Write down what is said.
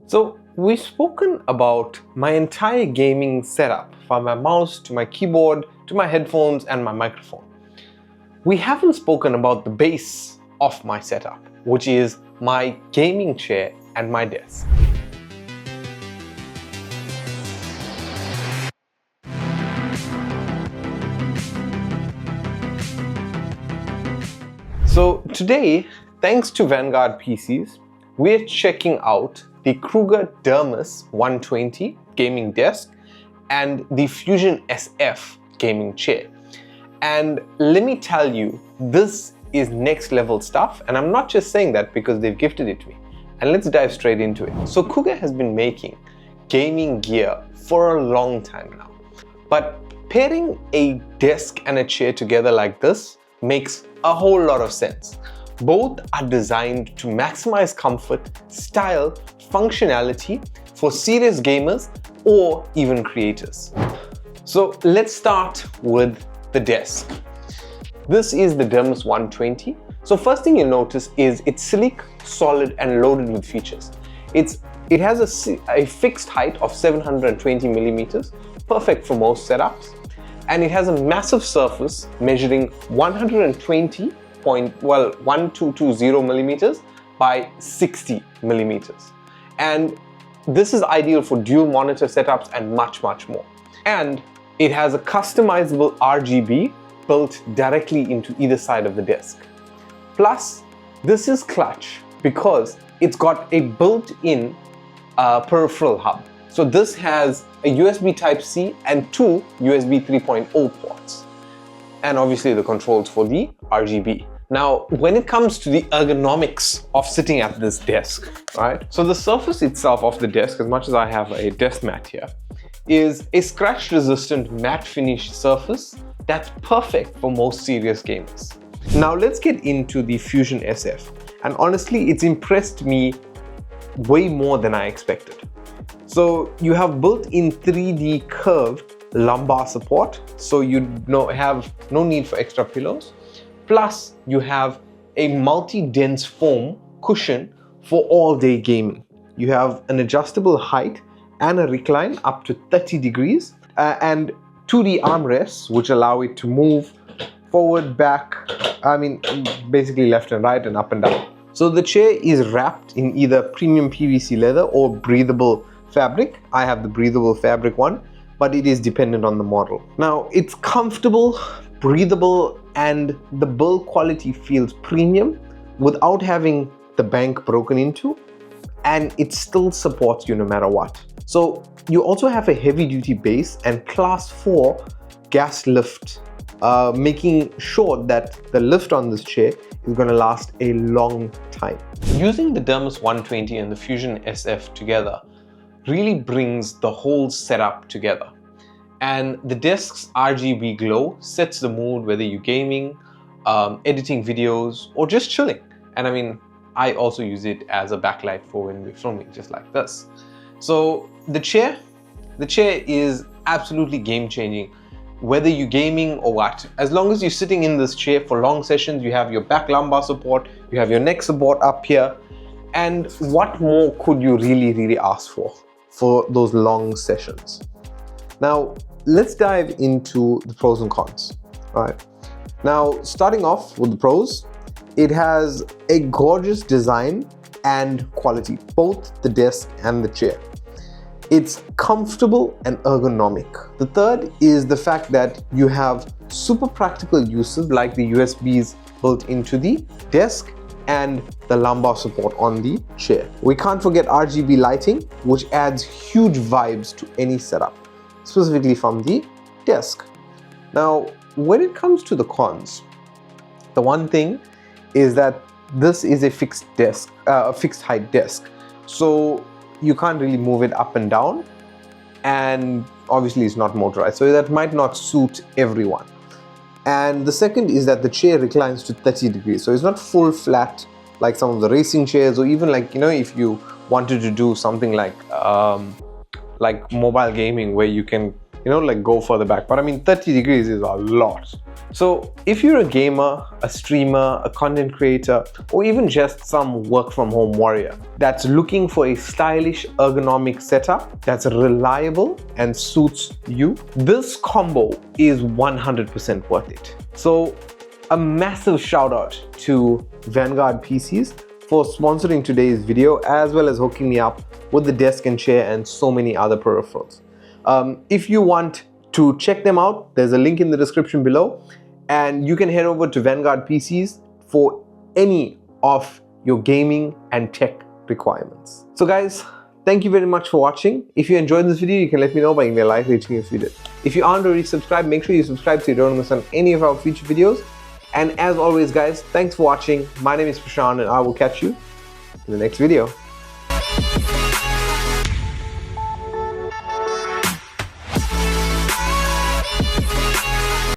So we've spoken about my entire gaming setup, from my mouse to my keyboard to my headphones and my microphone. We haven't spoken about the base of my setup, which is my gaming chair and my desk. So today, thanks to Vanguard PCs, we're checking out the Cougar Deimus 120 gaming desk and the Fusion SF gaming chair. And let me tell you, this is next level stuff, and I'm not just saying that because they've gifted it to me. And let's dive straight into it. So Cougar has been making gaming gear for a long time now, but pairing a desk and a chair together like this makes a whole lot of sense. Both are designed to maximize comfort, style, functionality for serious gamers or even creators. So let's start with the desk. This is the Deimus 120. So first thing you'll notice is it's sleek, solid, and loaded with features. It has a fixed height of 720 millimeters, perfect for most setups. And it has a massive surface measuring 1220 millimeters by 60 millimeters. And this is ideal for dual monitor setups and much more. And it has a customizable RGB built directly into either side of the desk. Plus, this is clutch because it's got a built-in peripheral hub. So this has a USB Type-C and two USB 3.0 ports. And obviously the controls for the RGB. Now, when it comes to the ergonomics of sitting at this desk, right? So the surface itself of the desk, as much as I have a desk mat here, is a scratch-resistant matte finish surface that's perfect for most serious gamers. Now let's get into the Fusion SF. And honestly, it's impressed me way more than I expected. So you have built-in 3D curved lumbar support, so you have no need for extra pillows. Plus, you have a multi-dense foam cushion for all-day gaming. You have an adjustable height and a recline up to 30 degrees and 2D armrests, which allow it to move forward, back, basically left and right and up and down. So the chair is wrapped in either premium PVC leather or breathable fabric. I have the breathable fabric one, but it is dependent on the model. Now, it's comfortable, breathable, and the build quality feels premium without having the bank broken into, and it still supports you no matter what. So you also have a heavy duty base and class 4 gas lift, making sure that the lift on this chair is going to last a long time. Using the Deimus 120 and the Fusion SF together really brings the whole setup together. And the desk's RGB glow sets the mood whether you're gaming, editing videos, or just chilling. And I also use it as a backlight for when we're filming, just like this. So the chair is absolutely game-changing, whether you're gaming or what. As long as you're sitting in this chair for long sessions, you have your back lumbar support, you have your neck support up here. And what more could you really ask for those long sessions? Now, let's dive into the pros and cons. All right. Now, starting off with the pros, it has a gorgeous design and quality, both the desk and the chair. It's comfortable and ergonomic. The third is the fact that you have super practical uses like the USBs built into the desk and the lumbar support on the chair. We can't forget RGB lighting, which adds huge vibes to any setup, specifically from the desk. Now, when it comes to the cons, the one thing is that this is a fixed height desk. So you can't really move it up and down, and obviously it's not motorized, so that might not suit everyone. And the second is that the chair reclines to 30 degrees, so it's not full flat like some of the racing chairs, or even like, if you wanted to do something like mobile gaming where you can, go further back. But 30 degrees is a lot. So if you're a gamer, a streamer, a content creator, or even just some work from home warrior that's looking for a stylish ergonomic setup that's reliable and suits you, this combo is 100% worth it. So a massive shout out to Vanguard PCs for sponsoring today's video, as well as hooking me up with the desk and chair and so many other peripherals. If you want to check them out, there's a link in the description below, and you can head over to Vanguard PCs for any of your gaming and tech requirements. So guys, thank you very much for watching. If you enjoyed this video, you can let me know by giving me a like rating if you did. If you aren't already subscribed, make sure you subscribe so you don't miss on any of our future videos. And as always guys, thanks for watching. My name is Prashant and I will catch you in the next video.